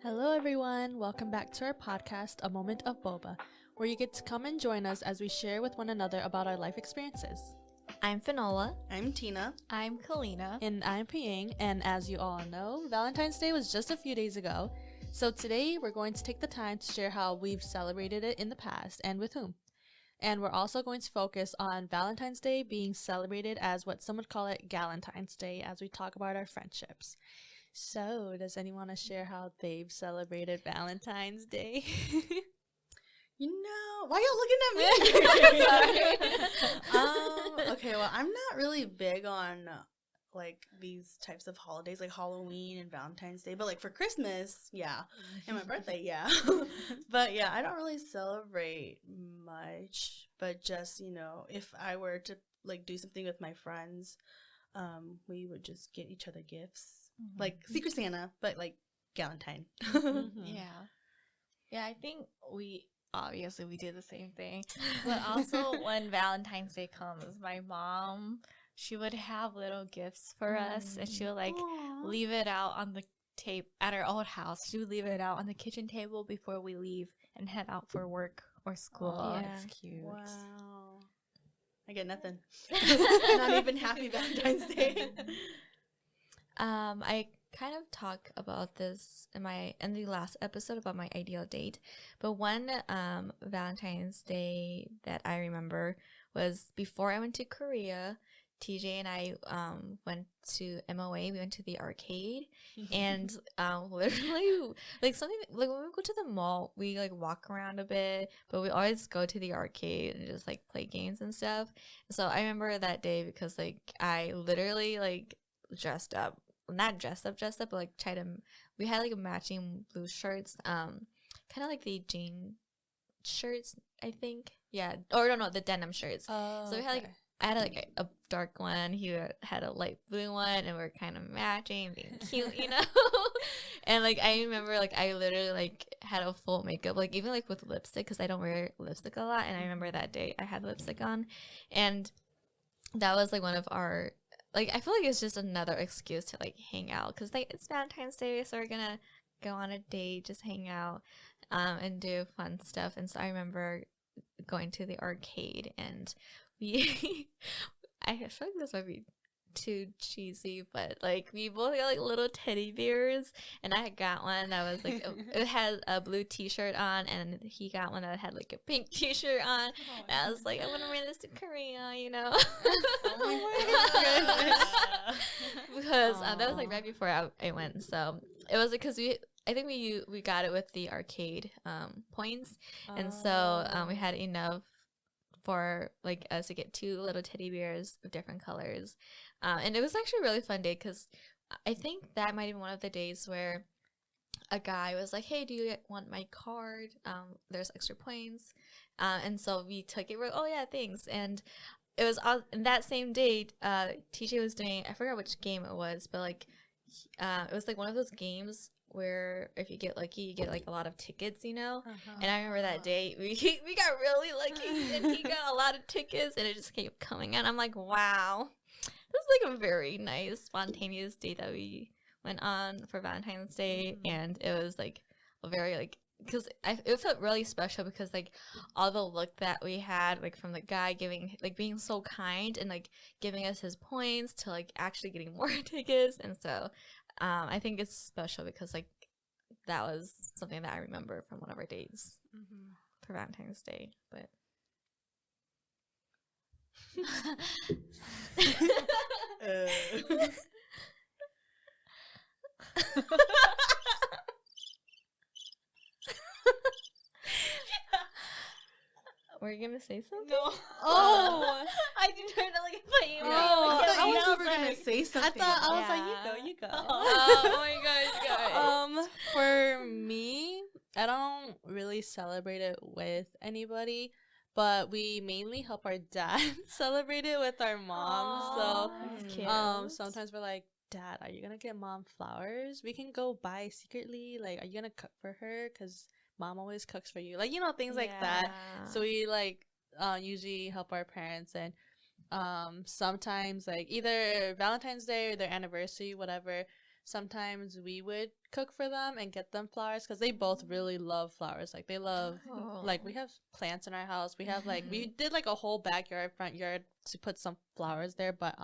Hello, everyone. Welcome back to our podcast, A Moment of Boba, where you get to come and join us as we share with one another about our life experiences. I'm Finola. I'm Tina. I'm Kalina. And I'm Piying. And as you all know, Valentine's Day was just a few days ago. So today we're going to take the time to share how we've celebrated it in the past and with whom. And we're also going to focus on Valentine's Day being celebrated as what some would call it Galentine's Day as we talk about our friendships. So, does anyone want to share how they've celebrated Valentine's Day? Why y'all looking at me? Okay, well, I'm not really big on like these types of holidays, like Halloween and Valentine's Day, but like for Christmas, yeah, and my birthday, yeah. But yeah, I don't really celebrate much, but just, if I were to like do something with my friends, we would just get each other gifts. Like Secret Santa, but like Galentine. Yeah, I think we did the same thing. But also when Valentine's Day comes, my mom, she would have little gifts for us, and she would like leave it out on the tape at our old house. She would leave it out on the kitchen table before we leave and head out for work or school. Yeah, that's cute. Wow. I get nothing. Not even happy Valentine's Day. I kind of talk about this in the last episode about my ideal date, but one Valentine's Day that I remember was before I went to Korea. TJ and I went to MOA. We went to the arcade, and literally like something like when we go to the mall, we like walk around a bit, but we always go to the arcade and just like play games and stuff. So I remember that day because like I literally like not dressed up, but like we had like matching blue shirts, kind of like the jean shirts, I think. Yeah, or no, the denim shirts. So we had like, I had like a dark one, he had a light blue one, and we're kind of matching, being cute, And like I remember like I literally like had a full makeup, like even like with lipstick, because I don't wear lipstick a lot, and I remember that day I had lipstick on, and that was like one of our, like, I feel like it's just another excuse to, like, hang out. Because, like, it's Valentine's Day, so we're going to go on a date, just hang out, and do fun stuff. And so I remember going to the arcade, and I feel like this might be too cheesy, but, like, we both got, like, little teddy bears. And I got one that was, like, it had a blue t-shirt on, and he got one that had, like, a pink t-shirt on. And I was like, I want to wear this to Korea, Oh my goodness. Because that was like right before I went, so it was because I think we got it with the arcade points, and so we had enough for like us to get 2 little teddy bears of different colors, and it was actually a really fun day because I think that might have been one of the days where a guy was like, hey, do you want my card? There's extra points, and so we took it. We're like, oh yeah, thanks. And it was on that same day, TJ was doing, I forgot which game it was, but like it was like one of those games where if you get lucky, you get like a lot of tickets, And I remember that day we got really lucky, and he got a lot of tickets, and it just kept coming out. I'm like, wow, this is like a very nice spontaneous date that we went on for Valentine's Day, and it was like a very like, because it felt really special because like all the look that we had, like from the guy being so kind and like giving us his points to like actually getting more tickets. And so I think it's special because like that was something that I remember from one of our dates for Valentine's Day. But were you gonna say something? No. Oh, I didn't try to like play you. I thought you was were gonna say something. I was like, you go. Oh my gosh, for me, I don't really celebrate it with anybody, but we mainly help our dad celebrate it with our mom. That's So, cute. sometimes we're like, Dad, are you gonna get Mom flowers? We can go buy secretly. Like, are you gonna cook for her? Because Mom always cooks for you. Like, things like that. So we like usually help our parents, and sometimes like either Valentine's Day or their anniversary, whatever. sometimes we would cook for them and get them flowers because they both really love flowers. Like they love, like we have plants in our house. We have like we did like a whole backyard, front yard to put some flowers there. But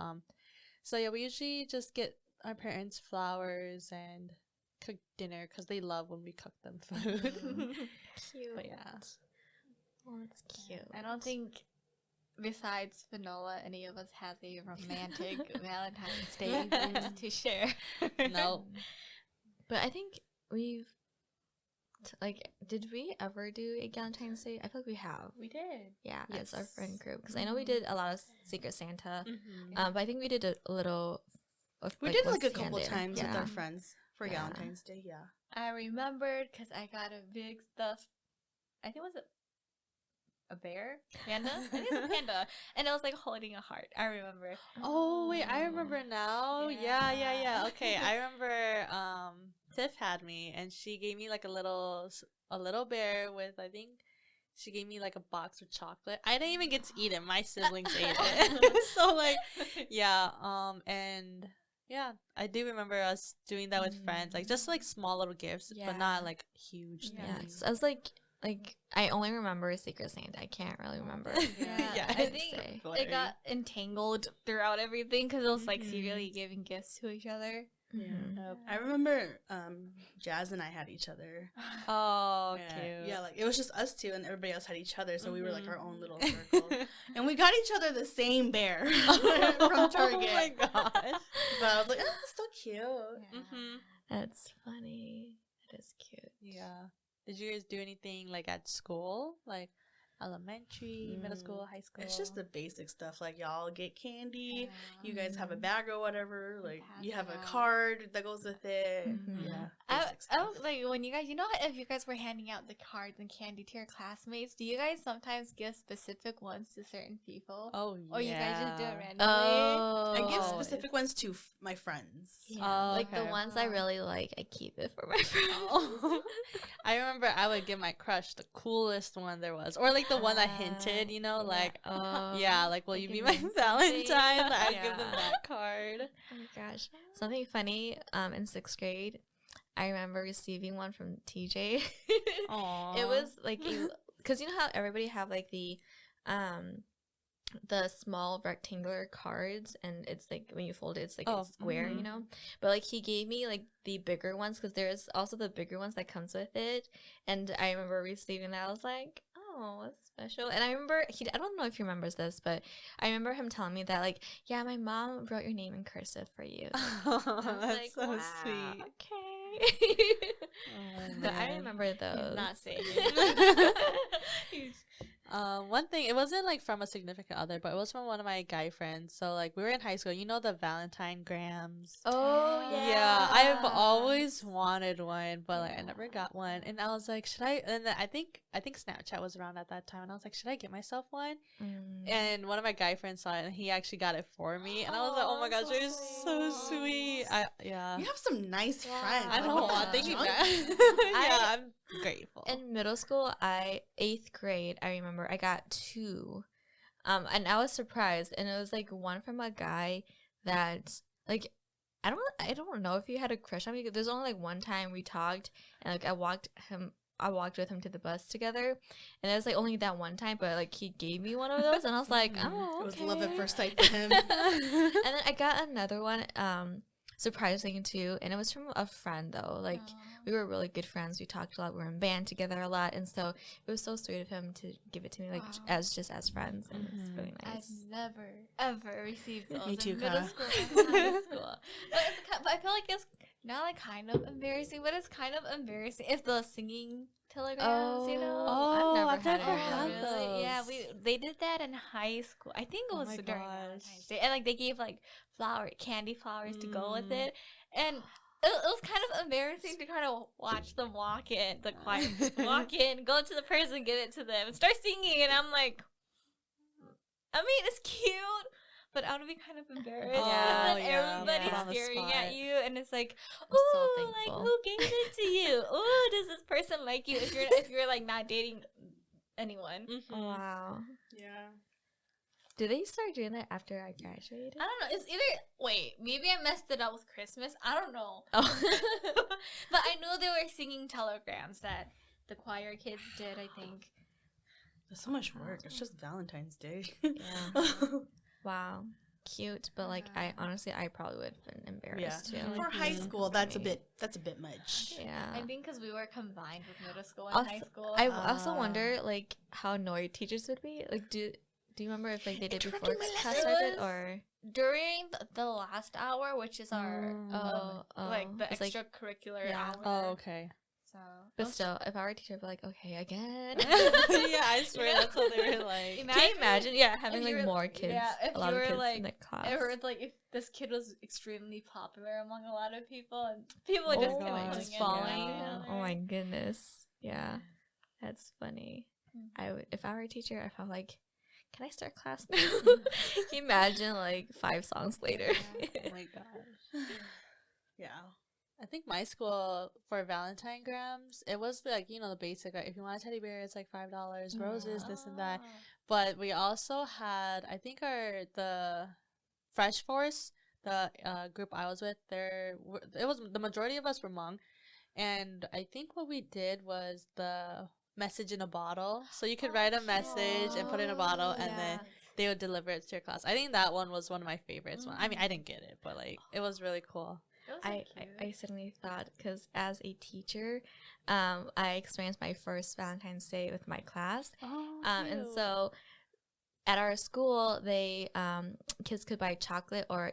so yeah, we usually just get our parents flowers and cook dinner because they love when we cook them food. Cute. But yeah. Oh, that's cute. I don't think, besides Finola, any of us has a romantic Valentine's Day event to share. No. But I think we've, did we ever do a Galentine's Day? I feel like we have. We did. Yeah, Yes. as our friend group. Because I know we did a lot of Secret Santa. Mm-hmm. But I think we did a little. We did once like a here and couple there. times with Yeah. our friends for Yeah. Galentine's Day. Yeah. I remembered because I got a big stuffed, I think it was a bear? Panda? I think it's a panda. And it was like holding a heart. I remember. Oh wait, I remember now. Yeah. Okay, I remember. Tiff had me, and she gave me like a little bear with, I think she gave me like a box of chocolate. I didn't even get to eat it. My siblings ate it. So like, yeah. And yeah, I do remember us doing that with friends, like just like small little gifts, but not like huge Yeah, things. I was like I only remember Secret Santa. I can't really remember. Yeah, I think say. it got entangled throughout everything because it was like serially giving gifts to each other. Mhm. I remember Jazz and I had each other. Oh, Yeah. cute. Yeah, like it was just us two and everybody else had each other, so we were like our own little circle. And we got each other the same bear from Target. Oh my gosh. But I was like, oh, that's so cute. Mm-hmm. That's funny. That is cute. Yeah. Did you guys do anything like at school, like elementary, middle school, high school? It's just the basic stuff, like y'all get candy, you guys have a bag or whatever, like pass you have it a out. card that goes with it. Mhm. Yeah, I basic stuff. was like, when you guys, if you guys were handing out the cards and candy to your classmates, do you guys sometimes give specific ones to certain people? Oh yeah. Or you guys just do it randomly? Oh, I give specific ones to my friends. Yeah, Oh, like the okay. ones I really like, I keep it for my friends. Oh. I remember I would give my crush the coolest one there was, or like the one that hinted, you know, like yeah, like will like you it be my means Valentine? something. I'd give them Yeah. that card. Oh my gosh. Something funny, in 6th grade, I remember receiving one from TJ. Aww. It was like, because you know how everybody have like the small rectangular cards, and it's like when you fold it, it's like Oh, a square, you mhm. know. But like he gave me like the bigger ones because there's also the bigger ones that comes with it. And I remember receiving that. I was like, oh, that's special. And I remember I don't know if he remembers this, but I remember him telling me that like, yeah, my mom wrote your name in cursive for you. Oh, I was that's like, so wow, sweet. Okay. Oh, But I man. remember those. He's not saying it. One thing, it wasn't like from a significant other, but it was from one of my guy friends. So like we were in high school, you know, the Valentine grams. Oh yeah. Yeah, I've always wanted one, but like I never got one. And I was like, should I? And then I think Snapchat was around at that time, and I was like, should I get myself one? Mm. And one of my guy friends saw it, and he actually got it for me. And I was like, oh my gosh, so you're so sweet. Yeah. You have some nice Yeah. friends. I Like, know. what the I'm thinking junk? that. Yeah, I'm grateful. In middle school, 8th grade, I remember I got 2. And I was surprised, and it was like one from a guy that like I don't know if he had a crush on me. There's only like one time we talked, and like I walked with him to the bus together, and it was like only that one time, but like he gave me one of those, and I was like, oh, It was okay. love at first sight for him. And then I got another one, surprising too, and it was from a friend though. Like we were really good friends. We talked a lot. We were in band together a lot, and so it was so sweet of him to give it to me, like Wow. as friends, and it's really I've nice. never ever received those Me too, in middle Ka. school and high school. But I feel like it's not like kind of embarrassing, but it's kind of embarrassing if the singing telegrams, you know. I've had never it. had Really? Yeah, those. they did that in high school. I think it Oh was my during gosh. Valentine's Day, and like they gave like candy flowers to go with Mm. it, and it was kind of embarrassing to kind of watch them walk in, the choir walk in, go to the person, give it to them, and start singing, and I'm like, I mean, it's cute. But I would be kind of embarrassed. Oh, And then yeah, everybody's put on the staring spot. at you, and it's like, I'm so ooh, like thankful. who gave it to you? Ooh, does this person like you? If you're like not dating anyone. Mhm. Wow. Yeah. Did they start doing that after I graduated? I don't know. It's either maybe I messed it up with Christmas. I don't know. Oh. But I know they were singing telegrams that the choir kids did, I think. There's so much work. It's just Valentine's Day. Yeah. Wow. Cute, but like I probably would have been embarrassed too. For high school, that's a bit much. Yeah. I think because we were combined with middle school and Also, high school. I also wonder like how annoyed teachers would be. Like do you remember if like they did before class started or during the last hour, which is our like the it's like- extracurricular yeah. hour. Oh, okay. So, But still, if I were a teacher, I'd be like, okay, again. Yeah, I swear that's what they were like. Can you imagine? Yeah, having if like you were- more kids, yeah, if a lot you of were, kids like, in the class. I heard like if this kid was extremely popular among a lot of people, and people would just Oh keep God. calling just it falling. Yeah. Oh my goodness. Yeah, that's funny. If I were a teacher, I felt like, can I start class now? Can you imagine like 5 songs later? Oh my gosh. Yeah. I think my school for Valentine grams, it was like, the basic, like if you want a teddy bear, it's like $5, roses, this and that. But we also had, I think the Fresh Force, the group I was with, it was the majority of us were Hmong, and I think what we did was the message in a bottle. So you could write a message and put it in a bottle, and then they would deliver it to your class. I think that one was one of my favorites. I mean, I didn't get it, but like it was really cool. I suddenly thought, because as a teacher, I experienced my first Valentine's Day with my class. And so at our school, they kids could buy chocolate or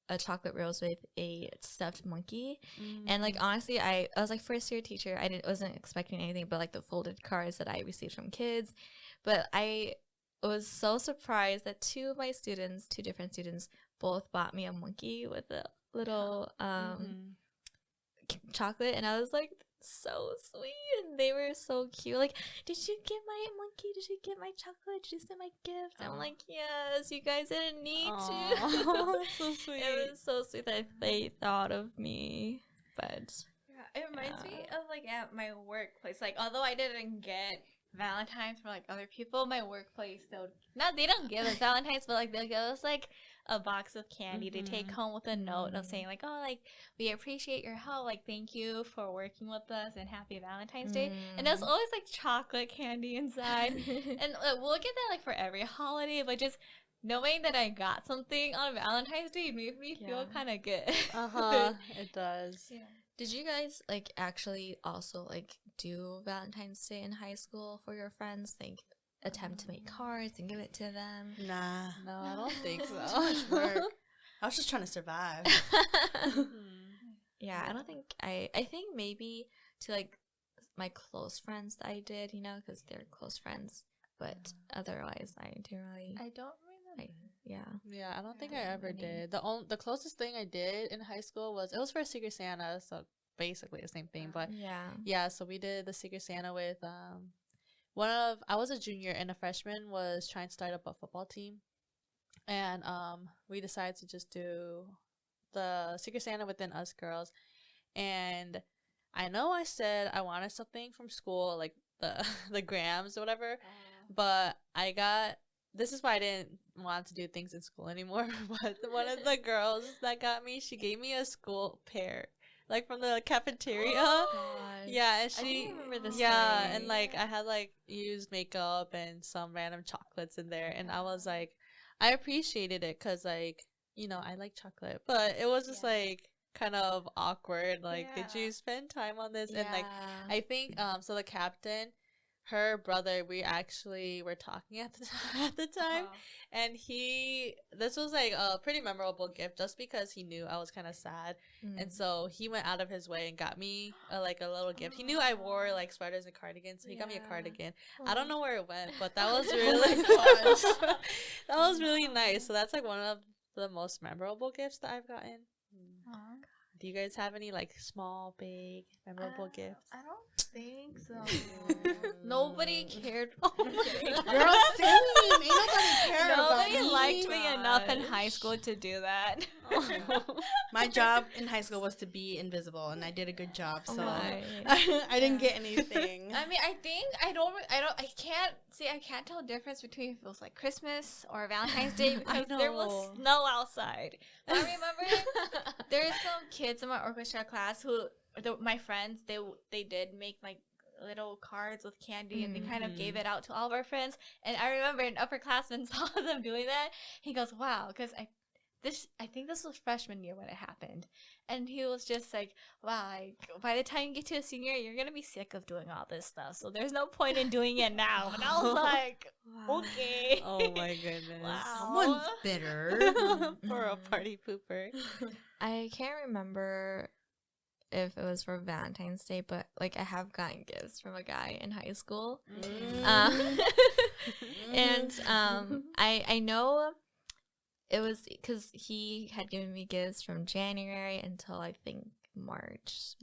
a chocolate rose with a stuffed monkey. And like honestly, I was like first year teacher. I wasn't expecting anything but like the folded cards that I received from kids. But I was so surprised that two different students, both bought me a monkey with a little chocolate, and I was like, so sweet, and they were so cute. Like, did you get my monkey? Did you get my chocolate? Did you send my gift? I'm like, yes, you guys didn't need to. So sweet. It was so sweet that they thought of me. But yeah, it reminds me of like at my workplace. Like, although I didn't get Valentine's from like other people, my workplace they don't give us Valentine's, but like they'll give us like a box of candy to take home with a note of saying like, oh, like we appreciate your help, like thank you for working with us and happy Valentine's Day. And there's always like chocolate candy inside, and we'll get that like for every holiday, but just knowing that I got something on Valentine's Day made me feel kind of good. It does. Yeah. did you guys like actually also like do Valentine's Day in high school for your friends? Like attempt to make cards and give it to them? Nah. No, I don't think so. So much work. I was just trying to survive. Yeah, I don't think I think maybe to like my close friends I did, because they're close friends, but otherwise I didn't really. I don't remember. Yeah, I don't think I ever did. The closest thing I did in high school it was for Secret Santa, so basically the same thing. But yeah, so we did the Secret Santa with I was a junior and a freshman was trying to start up a football team, and we decided to just do the Secret Santa within us girls. And I know I said I wanted something from school, like the grams or whatever, but this is why I didn't want to do things in school anymore. But one of the girls that got me, she gave me a school pear, like from the cafeteria. Yeah, and she I remember this. yeah, story. and like I had like used makeup and some random chocolates in there, and I was like, I appreciated it because like I like chocolate, but it was just like kind of awkward. Like, did you spend time on this? And like I think so the captain, her brother, we actually were talking at the time, and this was like a pretty memorable gift just because he knew I was kind of sad, and so he went out of his way and got me like a little gift. He knew I wore like sweaters and cardigans, so he got me a cardigan. I don't know where it went, but that was really that was really nice. So that's like one of the most memorable gifts that I've gotten. Do you guys have any like small, big, memorable gifts? I don't think so. Nobody cared. Girl, same. Ain't nobody care Nobody about me. liked me enough in high school to do that. My job in high school was to be invisible, and I did a good job. So my. I didn't get anything. I mean, I can't tell the difference between if it was like Christmas or Valentine's Day because there was snow outside. But I remember there's some kids in my orchestra class who, my friends, they did make like little cards with candy and they kind of gave it out to all of our friends. And I remember an upperclassman saw them doing that. He goes, "Wow," because I think this was freshman year when it happened. And he was just like, wow, like, by the time you get to a senior year, you're going to be sick of doing all this stuff. So there's no point in doing it now. And I was like, okay. Oh my goodness. Wow. Someone's bitter. For a party pooper. I can't remember if it was for Valentine's Day, but like I have gotten gifts from a guy in high school. And I know it was because he had given me gifts from January until I think March,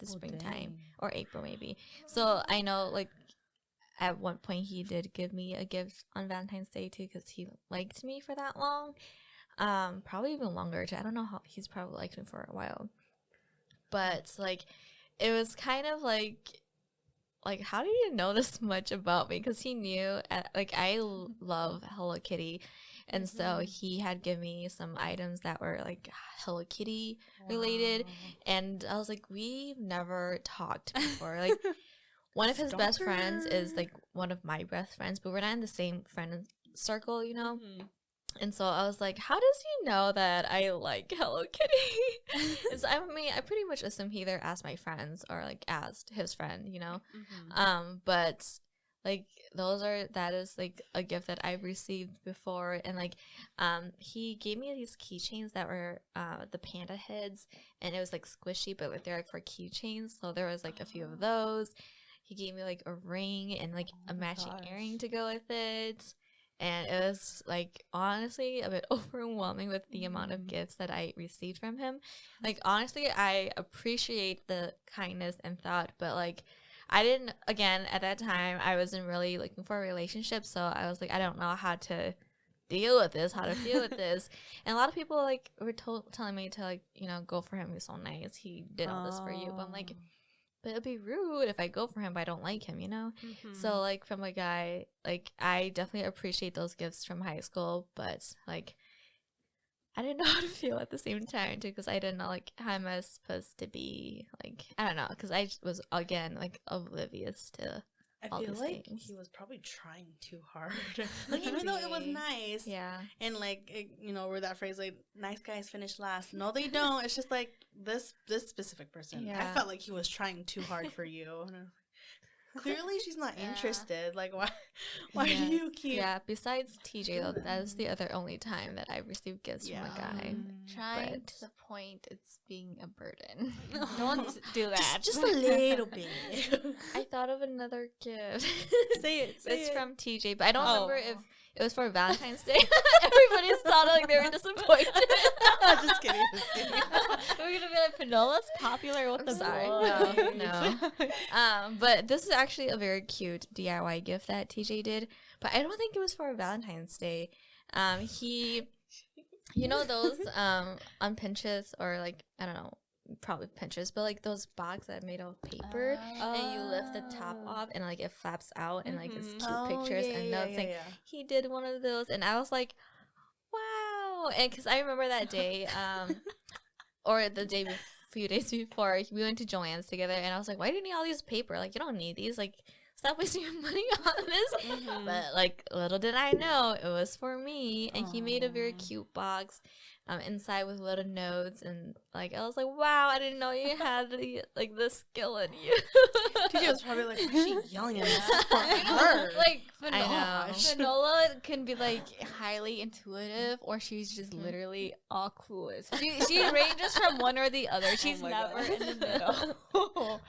the springtime, or April maybe. So I know like at one point he did give me a gift on Valentine's Day too because he liked me for that long. Probably even longer too. I don't know how he's probably liked me for a while. But like it was kind of like how did you know this much about me? Because he knew like I love Hello Kitty. And so he had given me some items that were like Hello Kitty related. And I was like, we've never talked before. Like one of his best friends is like one of my best friends, but we're not in the same friend circle, you know? And so I was like, how does he know that I like Hello Kitty? And so I mean, I pretty much assume he either asked my friends or like asked his friend, you know? But like that is like a gift that I've received before. And like he gave me these keychains that were the panda heads, and it was like squishy, but like they're like for keychains. So there was like a few of those. He gave me like a ring and like a matching earring to go with it. And it was like honestly a bit overwhelming with the amount of gifts that I received from him. Like honestly, I appreciate the kindness and thought, but like I didn't, again, at that time, I wasn't really looking for a relationship, so I was like, I don't know how to deal with this, how to feel with this. And a lot of people, like, were telling me to, like, you know, go for him. He's so nice. He did all this for you. But I'm like, but it'd be rude if I go for him, but I don't like him, you know? So, like, from a guy, like, I definitely appreciate those gifts from high school, but, like, I didn't know how to feel at the same time, too, because I didn't know, like, how am I supposed to be, like, I don't know, because I was, again, like, oblivious to all feel these like things. he was probably trying too hard. Like, even though it was nice. Yeah. And, like, you know, where that phrase, like, nice guys finish last. No, they don't. It's just, like, this specific person. Yeah. I felt like he was trying too hard for you. And I was like, clearly she's not interested. Like, why do you keep... Yeah, besides TJ, though, that is the only time that I've received gifts from a guy. Trying to the point it's being a burden. Don't do that. Just a little bit. I thought of another gift. Say it. It's from TJ, but I don't remember if it was for Valentine's Day. Everybody sounded like they were disappointed. Just kidding. We're gonna be like, Pinola's popular with the sorry. boys. No. But this is actually a very cute DIY gift that TJ did, but I don't think it was for Valentine's Day. He, you know those on Pinterest, or like, I don't know, probably Pinterest, but like those boxes that are made of paper, and you lift the top off and like it flaps out and like it's cute pictures and notes. He did one of those, and I was like, wow. And because I remember that day, or the day few days before, we went to Joann's together, and I was like, why do you need all these paper? Like, you don't need these. Like, stop wasting your money on this. But like, little did I know it was for me. And he made a very cute box inside with little notes, and like, I was like, wow, I didn't know you had the skill in you. TJ was probably like, why is she yelling at me? This is for her. Like, I know. Finola can be like highly intuitive, or she's just literally all clueless. She ranges from one or the other. She's never in the middle.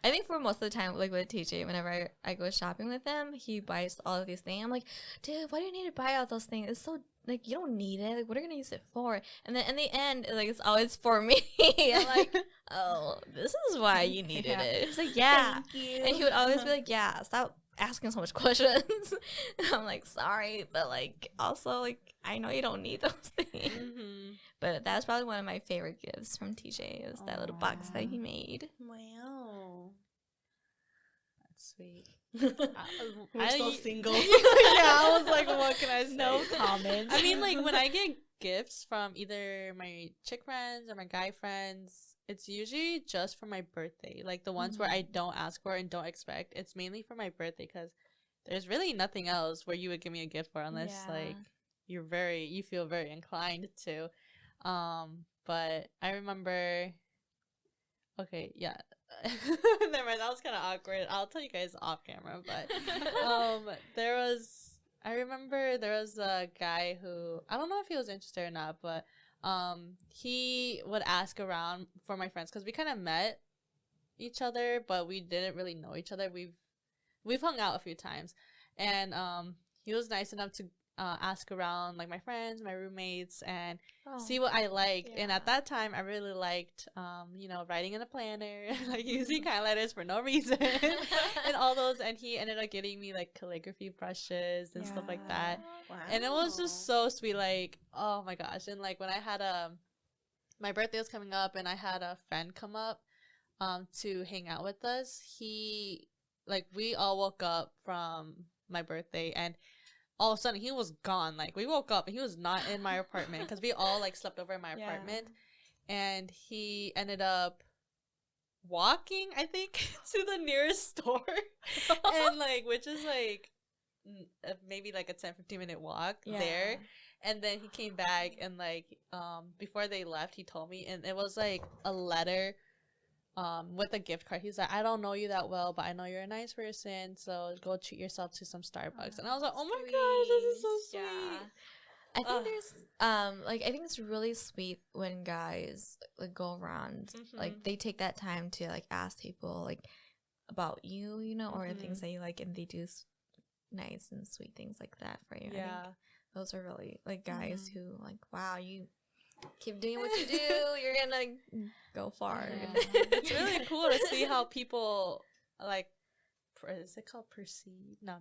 I think for most of the time, like with TJ, whenever I go shopping with him, he buys all of these things. I'm like, dude, why do you need to buy all those things? It's so, like, you don't need it. Like, what are you going to use it for? And then in the end, like, it's always for me. I'm like, oh, this is why you needed Yeah. it. It's like, yeah. Thank you. And he would always be like, yeah, stop asking so much questions. I'm like, sorry, but like, also, like, I know you don't need those things. Mm-hmm. But that's probably one of my favorite gifts from TJ is that little box that he made. Wow. That's sweet. We're still single. Yeah, I was like, what can I say? No comments. I mean, like, when I get gifts from either my chick friends or my guy friends, it's usually just for my birthday. Like, the ones where I don't ask for and don't expect. It's mainly for my birthday because there's really nothing else where you would give me a gift for unless, like, you feel very inclined to. But I remember, okay, yeah. Never mind, that was kind of awkward. I'll tell you guys off camera, but I remember there was a guy who, I don't know if he was interested or not, but he would ask around for my friends because we kind of met each other, but we didn't really know each other. We've hung out a few times, and he was nice enough to ask around, like, my friends, my roommates, and see what I liked. Yeah. And at that time, I really liked, writing in a planner, like using highlighters for no reason, and all those. And he ended up getting me like calligraphy brushes and stuff like that. Wow. And it was just so sweet. Like, oh my gosh! And like when I had my birthday was coming up, and I had a friend come up, to hang out with us. We all woke up from my birthday, and all of a sudden he was gone. Like, we woke up and he was not in my apartment because we all like slept over in my apartment, and he ended up walking, I think, to the nearest store, and like, which is like maybe like a 10-15 minute walk there. And then he came back, and like before they left, he told me, and it was like a letter with a gift card. He's like, I don't know you that well, but I know you're a nice person, so go treat yourself to some Starbucks. And I was like, oh my gosh, this is so sweet. I think there's I think it's really sweet when guys like go around, like they take that time to like ask people like about you, or things that you like, and they do nice and sweet things like that for you. Yeah. I think those are really like guys who like, wow, you keep doing what you do, you're gonna go far. It's really cool to see how people like, is it called perceive? No.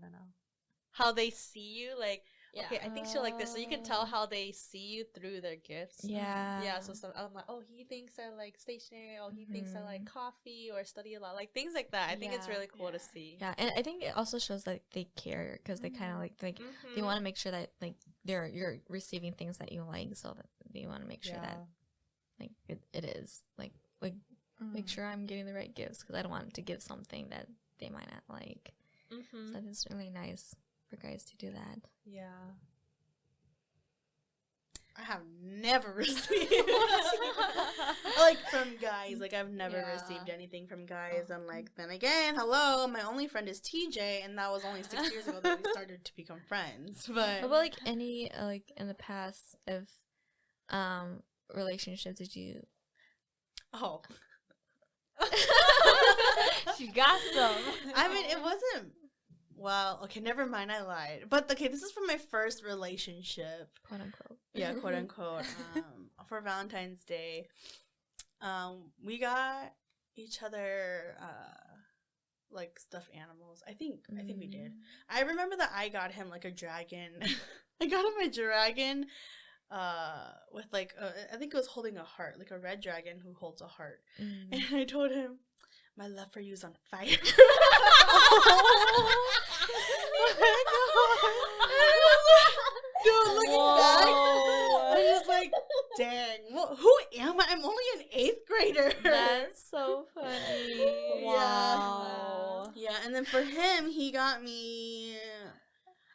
How they see you, like, okay, I think she'll like this. So you can tell how they see you through their gifts. Yeah. So I'm like, oh, he thinks I like stationery. Oh, he thinks I like coffee or study a lot. Like, things like that. I think it's really cool to see. Yeah, and I think it also shows that they care because they kind of like they want to make sure that like you're receiving things that you like, so that they want to make sure that like it is like make sure I'm getting the right gifts because I don't want to give something that they might not like. So it's really nice for guys to do that. Yeah. I have never received like from guys. Like, I've never received anything from guys. And like, then again, hello, my only friend is TJ, and that was only 6 years ago that we started to become friends. But What about like any like in the past of relationships did you? oh, She got some. I mean, it wasn't. Well, okay, never mind. I lied. But okay, this is from my first relationship, Quote unquote. yeah, quote unquote. For Valentine's Day, we got each other like stuffed animals. I think we did. I remember that I got him like a dragon. I got him a dragon with like I think it was holding a heart, like a red dragon who holds a heart. And I told him, my love for you is on fire. Dude, looking back, I'm just like, dang, who am I? I'm only an 8th grader. That's so funny. Wow. Yeah, and then for him, he got me,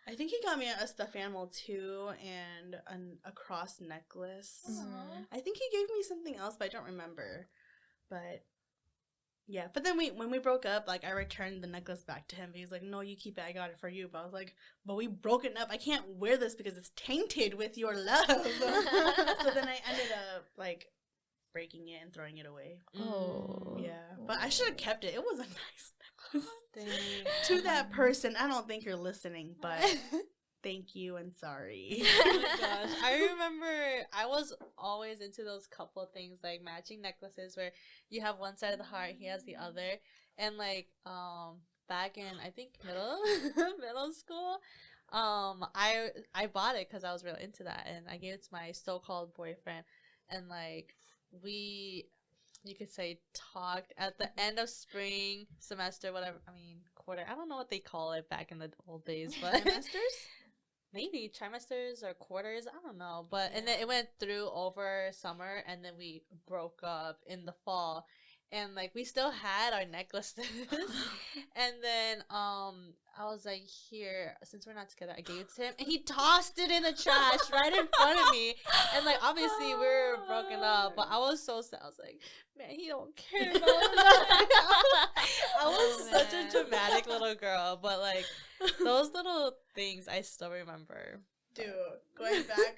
I think he got me a stuffed animal too, and a cross necklace. I think he gave me something else, but I don't remember. But yeah, but then when we broke up, like, I returned the necklace back to him. He's like, no, you keep it. I got it for you. But I was like, but we broken up. I can't wear this because it's tainted with your love. So then I ended up, like, breaking it and throwing it away. Oh. Yeah. But I should have kept it. It was a nice necklace. Dang. To that person, I don't think you're listening, but thank you and sorry. Oh my gosh. I remember I was always into those couple things, like matching necklaces where you have one side of the heart, he has the other. And like back in I think middle school, I bought it because I was real into that, and I gave it to my so-called boyfriend, and like we, you could say, talked at the end of spring semester, whatever. I mean, quarter. I don't know what they call it back in the old days, but Trimesters? maybe trimesters or quarters. I don't know, but and then it went through over summer, and then we broke up in the fall. And like we still had our necklaces, and then I was like, here, since we're not together, I gave it to him, and he tossed it in the trash right in front of me. And like obviously we were broken up, but I was so sad. I was like, man, he don't care about that. I was such a dramatic little girl, but like those little things I still remember. Dude, going back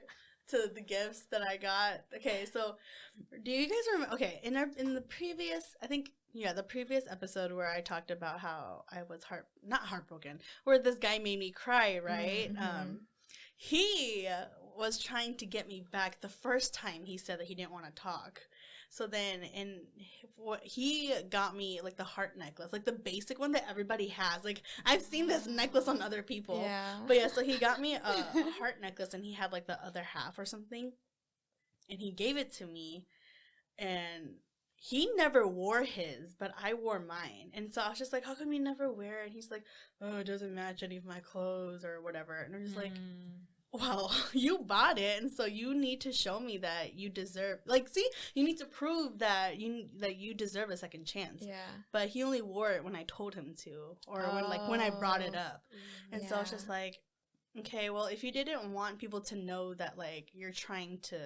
to the gifts that I got. Okay, so do you guys remember? Okay, in the previous, I think, yeah, the previous episode where I talked about how I was not heartbroken, where this guy made me cry, right? Mm-hmm. He was trying to get me back the first time he said that he didn't want to talk. So then, what he got me, like the heart necklace, like the basic one that everybody has. Like I've seen this necklace on other people. Yeah. But yeah, so he got me a heart necklace, and he had like the other half or something, and he gave it to me, and he never wore his, but I wore mine. And so I was just like, how come you never wear it? And he's like, oh, it doesn't match any of my clothes or whatever. And I'm just like, well, you bought it, and so you need to show me that you deserve, like, see, you need to prove that you deserve a second chance. Yeah. But he only wore it when I told him to, or when I brought it up. And so I was Yeah. just like, okay, well, if you didn't want people to know that, like, you're trying to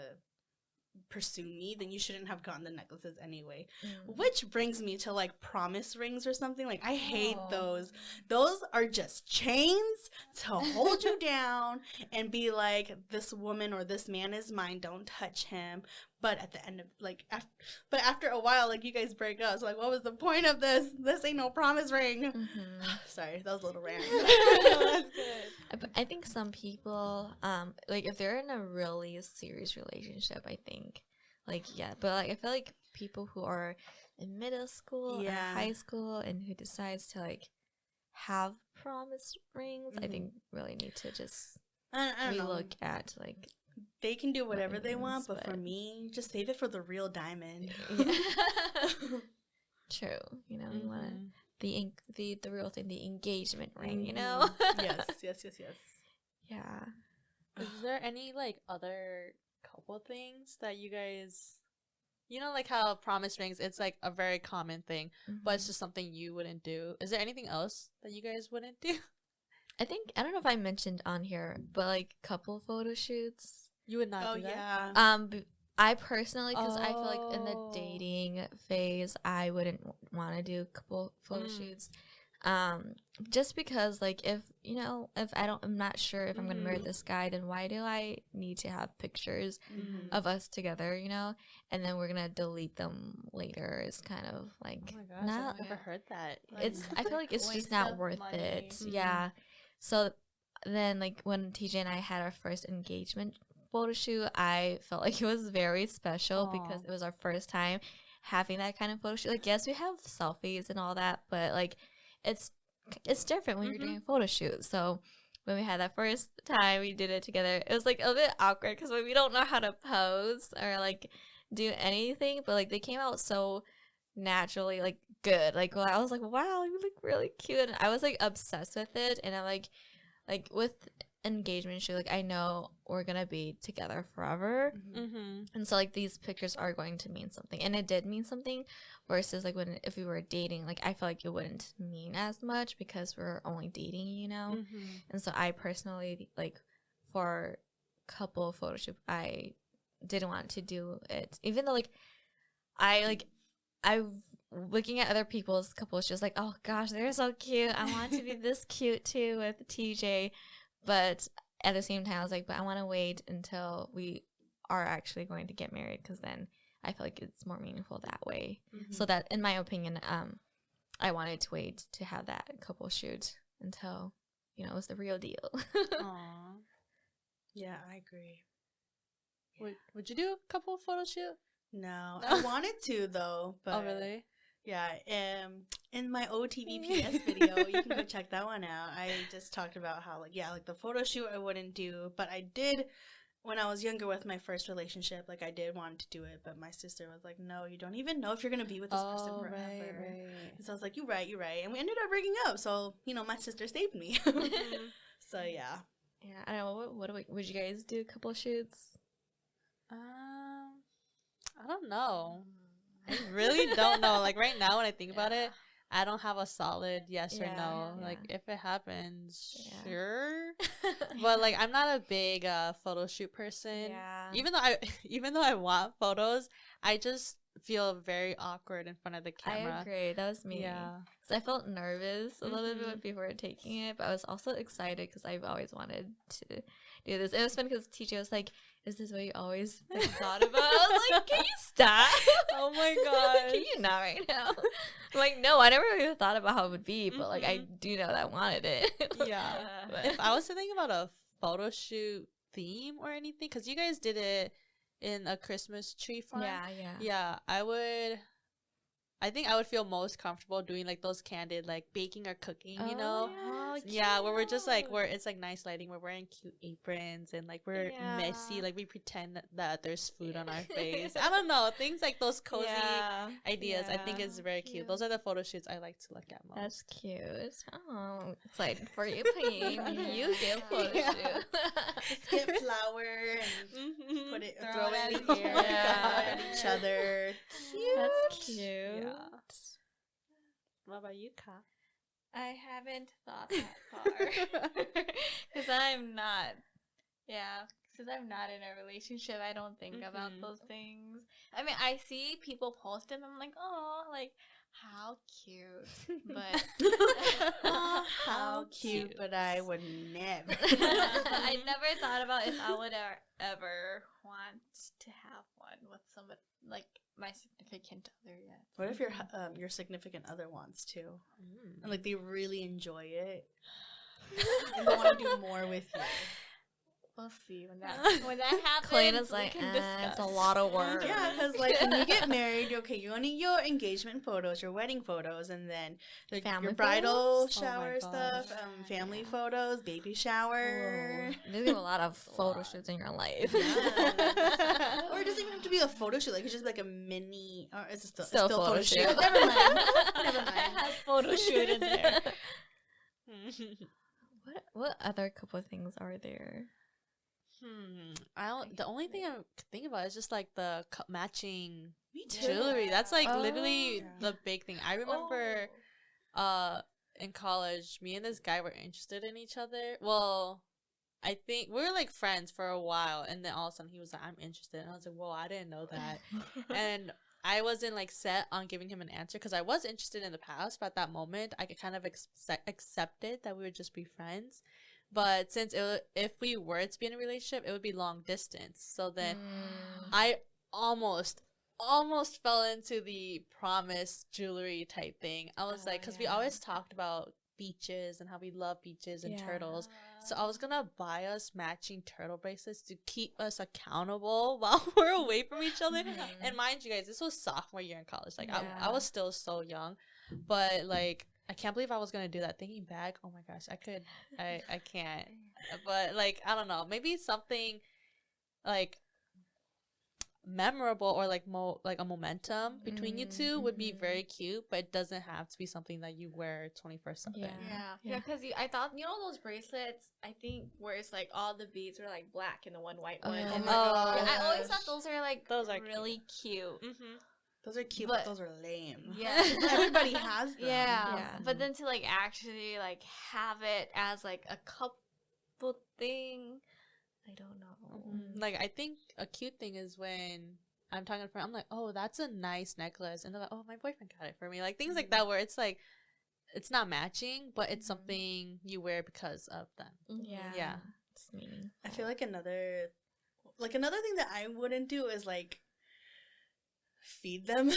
pursue me, then you shouldn't have gotten the necklaces anyway. Which brings me to like promise rings or something. Like I hate those. Those are just chains to hold you down and be like, this woman or this man is mine, don't touch him. But at the end of like after a while, like you guys break up, so like what was the point of this? This ain't no promise ring. Sorry, that was a little rant. No, that's good. I think some people, like if they're in a really serious relationship, I think, like, yeah, but like I feel like people who are in middle school or high school and who decides to like have promise rings, I think really need to just I don't know. relook at like They can do whatever they weddings, want, but for but- me, just save it for the real diamond. true, you know, you want Mhm. the real thing, the engagement ring, you know. Yes. Yeah. Is there any like other couple things that you guys, you know, like how promise rings, it's like a very common thing, but it's just something you wouldn't do. Is there anything else that you guys wouldn't do? I think, I don't know if I mentioned on here, but like couple photo shoots. You would not Oh do that? yeah. I personally, because I feel like in the Oh. dating phase, I wouldn't want to do couple photo Mm. shoots. Just because like if I'm not sure if I'm gonna marry this guy, then why do I need to have pictures of us together, you know? And then we're gonna delete them later. It's kind of like Oh my gosh, not. I've never heard that. I feel like it's just Waste not of worth money. it. Mhm. Yeah. So then, like when TJ and I had our first engagement photo shoot, I felt like it was very special because Aw. it was our first time having that kind of photo shoot. Like, yes, we have selfies and all that, but like it's different when you're doing a photo shoot. So when we had that first time we did it together, it was like a bit awkward because we don't know how to pose or like do anything, but like they came out so naturally, like good. Like, well, I was like, wow, you look really cute, and I was like obsessed with it. And I'm like with engagement shoot, like I know we're gonna be together forever, Mm-hmm. and so like these pictures are going to mean something, and it did mean something. Versus like if we were dating, like I feel like it wouldn't mean as much because we're only dating, you know. Mm-hmm. And so I personally, like, for couple photo shoot, I didn't want to do it, even though I looking at other people's couples, just like, oh gosh, they're so cute. I want to be this cute too with TJ. But at the same time, I was like, but I want to wait until we are actually going to get married, because then I feel like it's more meaningful that way. So that, in my opinion, I wanted to wait to have that couple shoot until you know, it was the real deal. Aw. Yeah, I agree. Would you do a couple photo shoot? No, I wanted to though, but Oh, really? yeah. In my OTVPS video, you can go check that one out. I just talked about how like the photo shoot I wouldn't do, but I did when I was younger with my first relationship. Like I did want to do it, but my sister was like, "No, you don't even know if you're gonna be with this person forever." Right. And so I was like, "You're right, and we ended up breaking up. So my sister saved me. So yeah. Yeah, I don't know. Would you guys do a couple shoots? I don't know. I really don't know. Like right now, when I think about it, I don't have a solid yes or no. Yeah. Like if it happens, Yeah. sure. But like I'm not a big photo shoot person. Yeah. Even though I want photos, I just feel very awkward in front of the camera. I agree. That was me. Yeah. So I felt nervous a little bit before taking it, but I was also excited because I've always wanted to do this. It was fun because TJ was like, "Is this what you always thought about?" I was like, "Can you stop? Oh my god. Can you not right now?" I'm like, "No, I never really thought about how it would be, but like I do know that I wanted it." Yeah. If I was to think about a photo shoot theme or anything, because you guys did it in a Christmas tree farm. Yeah, I think I would feel most comfortable doing like those candid like baking or cooking, you know? Yeah, where we're just like where it's like nice lighting, we're wearing cute aprons and like we're messy, like we pretend that there's food on our face. I don't know, things like those cozy ideas I think is very cute. Those are the photo shoots I like to look at most. That's cute. Oh, I'm excited for you, Payne. You get a photo shoot. Just get flour and throw it in the air, Yeah. at each other. Cute. That's cute. Yeah. What about you, Ka? I haven't thought that far because I'm not. Yeah, since I'm not in a relationship, I don't think about those things. I mean, I see people post them. I'm like, oh, like how cute, but Oh, how cute! But I would never. I never thought about if I would ever want to have one with somebody like my significant other yet. What if your significant other wants to, and like they really enjoy it, and they want to do more with you? We'll see when that happens. Clayton's we like, can discuss. it's a lot of work. Yeah, because like when you get married, okay, you need your engagement photos, your wedding photos, and then like Family your bridal photos? shower Oh my stuff, gosh. family photos, baby shower. There's gonna be a lot of photo shoots in your life. Yes. Or it doesn't even have to be a photo shoot. Like it's just like a mini. Or is it still photo shoot. Never mind. Never It mind. has photo shoot in there. What other couple of things are there? I don't. The only thing I could think about is just like the matching Me too. jewelry. That's like literally Yeah. the big thing. I remember, in college, me and this guy were interested in each other. Well, I think we were like friends for a while, and then all of a sudden he was like, "I'm interested," and I was like, "Whoa, I didn't know that." And I wasn't like set on giving him an answer because I was interested in the past, but at that moment, I could kind of accepted that we would just be friends. But since if we were to be in a relationship, it would be long distance. So then I almost fell into the promise jewelry type thing. I was like, because we always talked about beaches and how we love beaches and turtles. So I was gonna buy us matching turtle bracelets to keep us accountable while we're away from each other. And mind you guys, this was sophomore year in college. Like I was still so young, but like I can't believe I was gonna do that. Thinking back, oh my gosh, I can't. But like I don't know, maybe something like memorable or like a momentum between you two would be very cute, but it doesn't have to be something that you wear 24/7. Yeah, because I thought those bracelets. I think where it's like all the beads are like black and the one white one. And I always thought those are like really cute. Those are cute, But- but those are lame. Yeah. Everybody has them. Yeah, but then to like actually like have it as like a couple thing, I don't know. Like I think a cute thing is when I'm talking to a friend, I'm like, oh, that's a nice necklace, and they're like, oh, my boyfriend got it for me. Like things like that where it's like it's not matching, but it's something you wear because of them. Yeah. It's meaning. I feel like another thing that I wouldn't do is like feed them.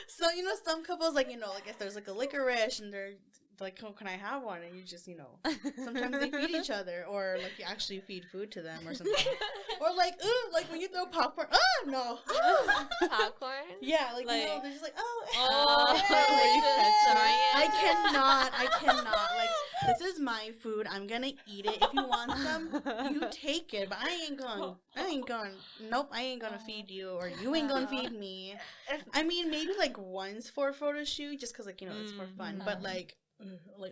So some couples like if there's like a licorice and they're like, oh, can I have one? And you just, sometimes they feed each other, or like you actually feed food to them or something. Or like, ooh, like when you throw popcorn. Oh no, Popcorn. yeah, like they're just like, oh, I cannot. Like, this is my food. I'm gonna eat it. If you want some, you take it. But I ain't gonna. Nope, I ain't gonna feed you, or you ain't gonna feed me. I mean, maybe like once for a photo shoot, just because like it's for fun. But like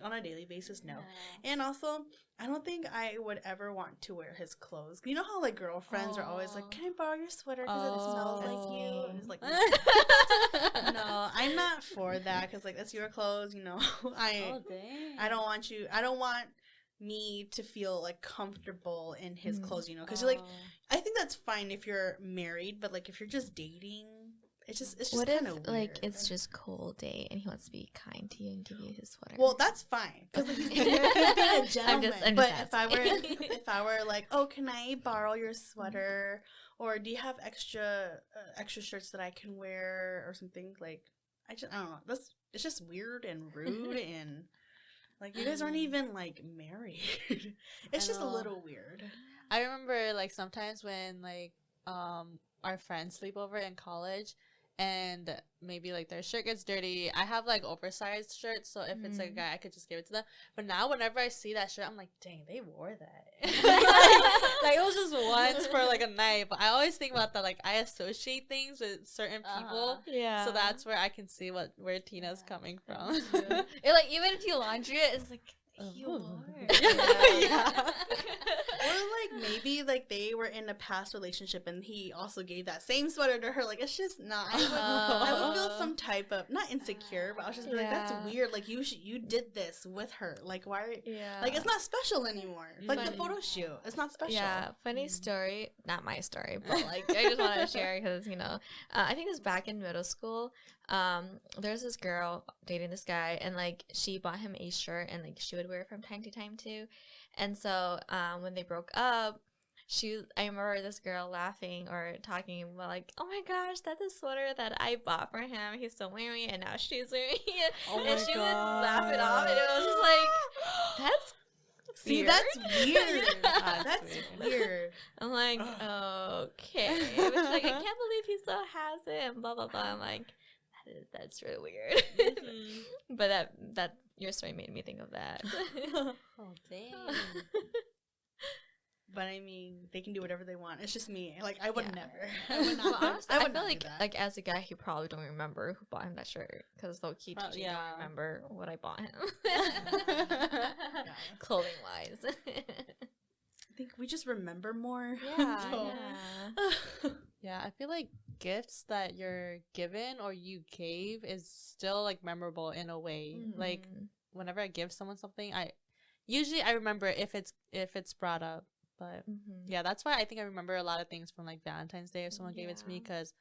on a daily basis, no. Yeah. And also, I don't think I would ever want to wear his clothes. You know how like girlfriends are always like, "Can I borrow your sweater because it smells like you?" And it's like, no, I'm not for that because like that's your clothes. I don't want you. I don't want me to feel like comfortable in his clothes. Because you're like, I think that's fine if you're married, but like if you're just dating. It's just kind of weird. Like it's just cold day and he wants to be kind to you and give you his sweater. Well, that's fine because like, he's being a gentleman. I'm but just if I were like, oh, can I borrow your sweater, or do you have extra shirts that I can wear or something? Like, I don't know. It's just weird and rude and like you guys aren't even like married. It's just a little weird. I remember like sometimes when like our friends sleep over in college. And maybe, like, their shirt gets dirty. I have, like, oversized shirts, so if it's, like, a guy, I could just give it to them. But now, whenever I see that shirt, I'm like, dang, they wore that. like, it was just once for, like, a night. But I always think about that. Like, I associate things with certain people. Yeah. So that's where I can see where Tina's coming from. Like, even if you laundry it, it's like, you wore it. Yeah. Or like maybe like they were in a past relationship and he also gave that same sweater to her. Like it's just not. I would feel some type of not insecure, but I was just like, that's weird. Like you did this with her. Like why? Yeah. Like it's not special anymore. Like the photo shoot, it's not special. Yeah. Funny story. Not my story, but like I just wanted to share because I think it was back in middle school. There's this girl dating this guy, and like she bought him a shirt, and like she would wear it from time to time too. And so when they broke up, I remember this girl laughing or talking about like, oh my gosh, that's a sweater that I bought for him. He's still wearing it, and now she's wearing it. And she would laugh it off, and it was just like, that's See, weird. that's weird. That's weird. I'm like, okay. But she's like, I can't believe he still has it, and blah blah blah. I'm like, that's really weird. But that your story made me think of that. Oh dang. But I mean, they can do whatever they want. It's just me. Like I would never. I would not. Well, honestly, I feel like as a guy, he probably don't remember who bought him that shirt because low key, don't remember what I bought him. Clothing wise. I think we just remember more. Yeah. Yeah, I feel like gifts that you're given or you gave is still like memorable in a way. Mm-hmm. Like whenever I give someone something, I remember if it's brought up. But yeah, that's why I think I remember a lot of things from like Valentine's Day if someone gave it to me because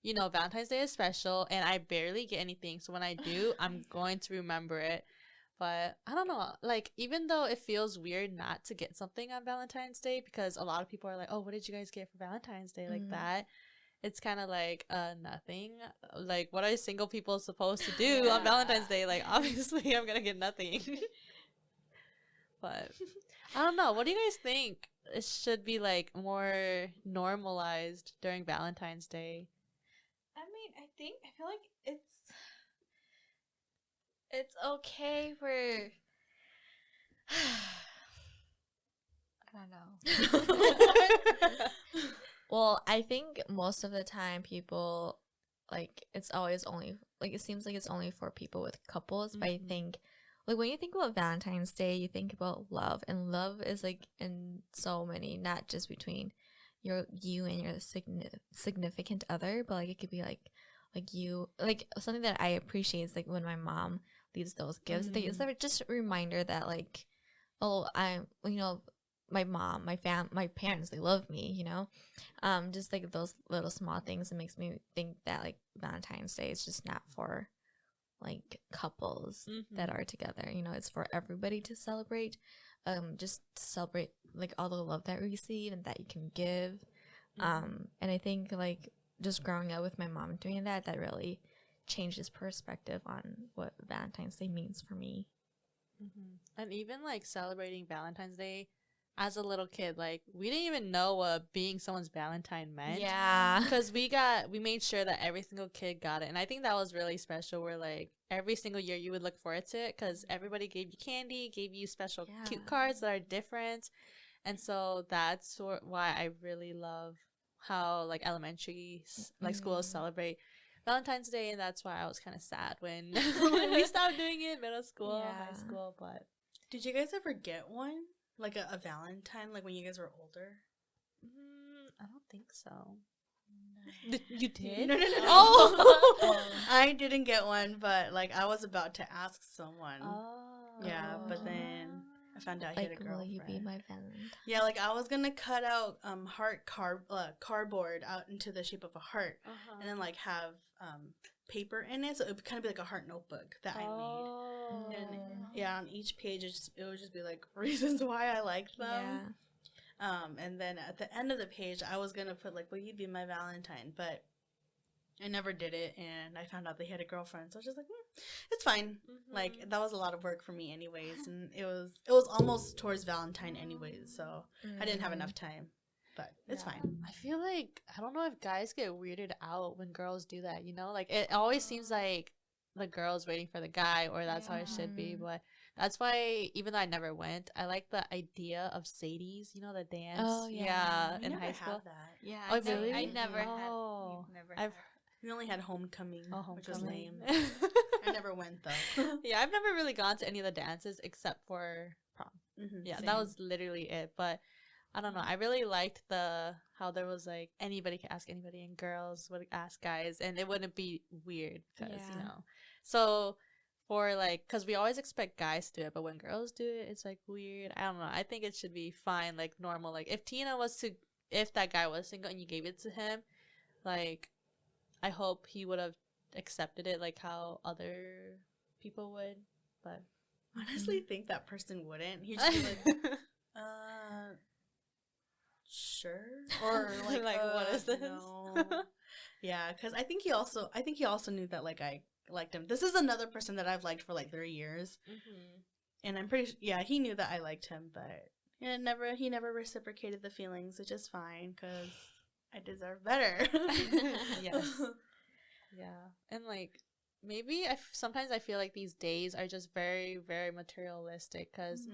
Valentine's Day is special and I barely get anything. So when I do, I'm going to remember it. But I don't know, like, even though it feels weird not to get something on Valentine's Day, because a lot of people are like, oh, what did you guys get for Valentine's Day? Like that. It's kind of like, nothing. Like, what are single people supposed to do on Valentine's Day? Like, obviously, I'm going to get nothing. But I don't know. What do you guys think? It should be, like, more normalized during Valentine's Day. I mean, I feel like it's okay for I don't know. Well, I think most of the time people like it's always only like it seems like it's only for people with couples, but I think like when you think about Valentine's Day, you think about love, and love is like in so many, not just between you and your significant other, but like it could be like you like something that I appreciate is like when my mom leaves those gifts. It's just a reminder that like, oh, I'm my mom, my parents, they love me, just like those little small things. It makes me think that like Valentine's Day is just not for like couples that are together, it's for everybody to celebrate, just to celebrate like all the love that we receive and that you can give. And I think like just growing up with my mom doing that really changes perspective on what Valentine's Day means for me. And even like celebrating Valentine's Day as a little kid, like we didn't even know what being someone's Valentine meant. Yeah. Because we made sure that every single kid got it. And I think that was really special where like every single year you would look forward to it because everybody gave you candy, gave you special cute cards that are different. And so that's why I really love how like elementary like schools celebrate Valentine's Day. And that's why I was kind of sad when, when we stopped doing it, middle school, high school. But did you guys ever get one? Like a Valentine, like when you guys were older? I don't think so. You did? No. Oh! I didn't get one, but like I was about to ask someone. Oh. Yeah, but then I found out he had a girlfriend. Will you be my Valentine? Yeah, like I was gonna cut out cardboard out into the shape of a heart, and then like have paper in it, so it would kind of be like a heart notebook that I made. And yeah, on each page it would just be like reasons why I like them. Yeah. And then at the end of the page I was gonna put like, will you be my Valentine? But I never did it, and I found out they had a girlfriend, so I was just like, it's fine. Like that was a lot of work for me anyways, and it was almost towards Valentine anyways, so I didn't have enough time. But it's fine. I feel like, I don't know if guys get weirded out when girls do that, you know? Like, it always seems like the girl's waiting for the guy, or that's how it should be. But that's why, even though I never went, I like the idea of Sadies, you know, the dance. Oh, yeah. In high school. That. Yeah. Oh, really? I never had. Oh. Never had. We only had homecoming, which was lame. I never went though. Yeah, I've never really gone to any of the dances except for prom. Yeah, same. that was literally it. But I don't know. I really liked how there was like anybody could ask anybody, and girls would ask guys, and it wouldn't be weird because you know. So for like, because we always expect guys to do it, but when girls do it, it's like weird. I don't know. I think it should be fine, like normal. Like if that guy was single and you gave it to him, like I hope he would have accepted it like how other people would. But honestly, think that person wouldn't. He'd just be like, sure, or like what is this? No. Yeah, because I think he also knew that like I liked him. This is another person that I've liked for like 3 years, and I'm pretty he knew that I liked him, but he never reciprocated the feelings, which is fine because I deserve better. Yes. Yeah, and like maybe sometimes I feel like these days are just very, very materialistic because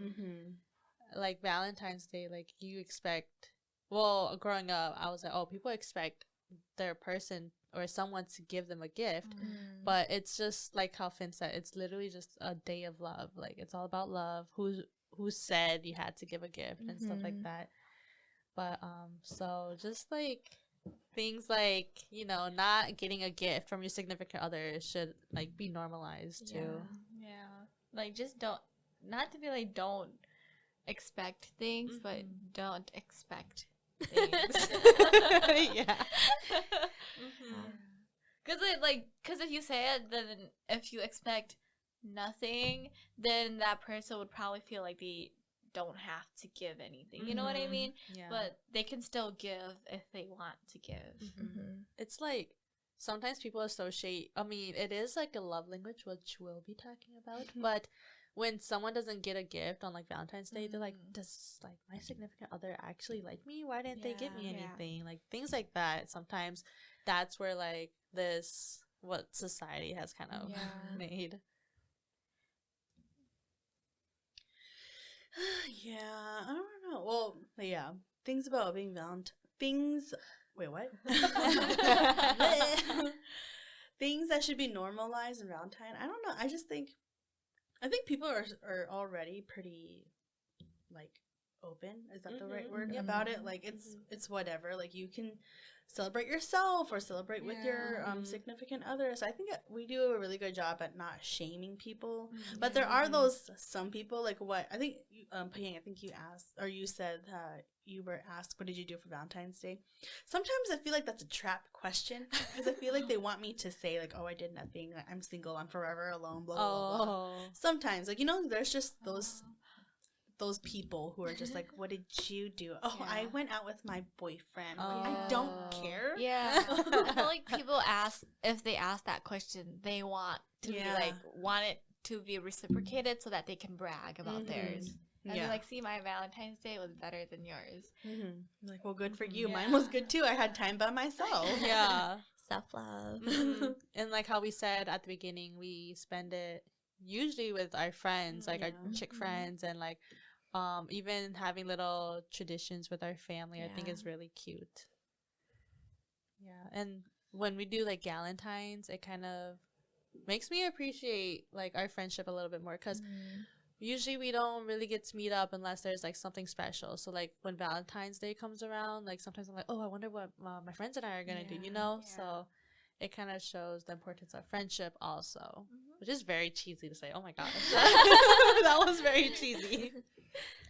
like Valentine's Day, like you expect. Well, growing up, I was like, oh, people expect their person or someone to give them a gift, but it's just like how Finn said, it's literally just a day of love. Like it's all about love. Who said you had to give a gift and stuff like that. But so just like things like, you know, not getting a gift from your significant other should like be normalized too. Yeah. Like just don't expect things, but don't expect things. Yeah. Because if you say it, then if you expect nothing, then that person would probably feel like they don't have to give anything. You know what I mean? Yeah. But they can still give if they want to give. It's like sometimes people associate, I mean, it is like a love language, which we'll be talking about, but when someone doesn't get a gift on like Valentine's Day, they're like, does like my significant other actually like me? Why didn't they give me anything? Like things like that. Sometimes that's where like what society has kind of made. Yeah, I don't know. Well, yeah, things about being Wait, what? Things that should be normalized in Valentine. I don't know. I think people are already pretty like open. Is that the right word about it? Like it's whatever. Like you can celebrate yourself or celebrate with your significant other. So I think we do a really good job at not shaming people. But there are some people like what I think Payang, I think you asked or you said you were asked what did you do for Valentine's Day. Sometimes I feel like that's a trap question because I feel like they want me to say like, oh, I did nothing, like, I'm single, I'm forever alone, blah blah blah. Sometimes like, you know, there's just those people who are just like, what did you do? Oh, I went out with my boyfriend. Like, I don't care. Yeah. I feel like people if they ask that question, they want to be like, want it to be reciprocated so that they can brag about theirs. And be like, see, my Valentine's Day was better than yours. Like, well, good for you. Mine was good too. I had time by myself. Yeah. Self-love. And like how we said at the beginning, we spend it usually with our friends, like our chick friends, and like even having little traditions with our family, I think is really cute. Yeah. And when we do like Galentines, it kind of makes me appreciate like our friendship a little bit more, because usually we don't really get to meet up unless there's like something special. So like when Valentine's Day comes around, like sometimes I'm like, oh, I wonder what my friends and I are gonna do, you know? So it kind of shows the importance of friendship also, which is very cheesy to say. Oh my gosh. That was very cheesy.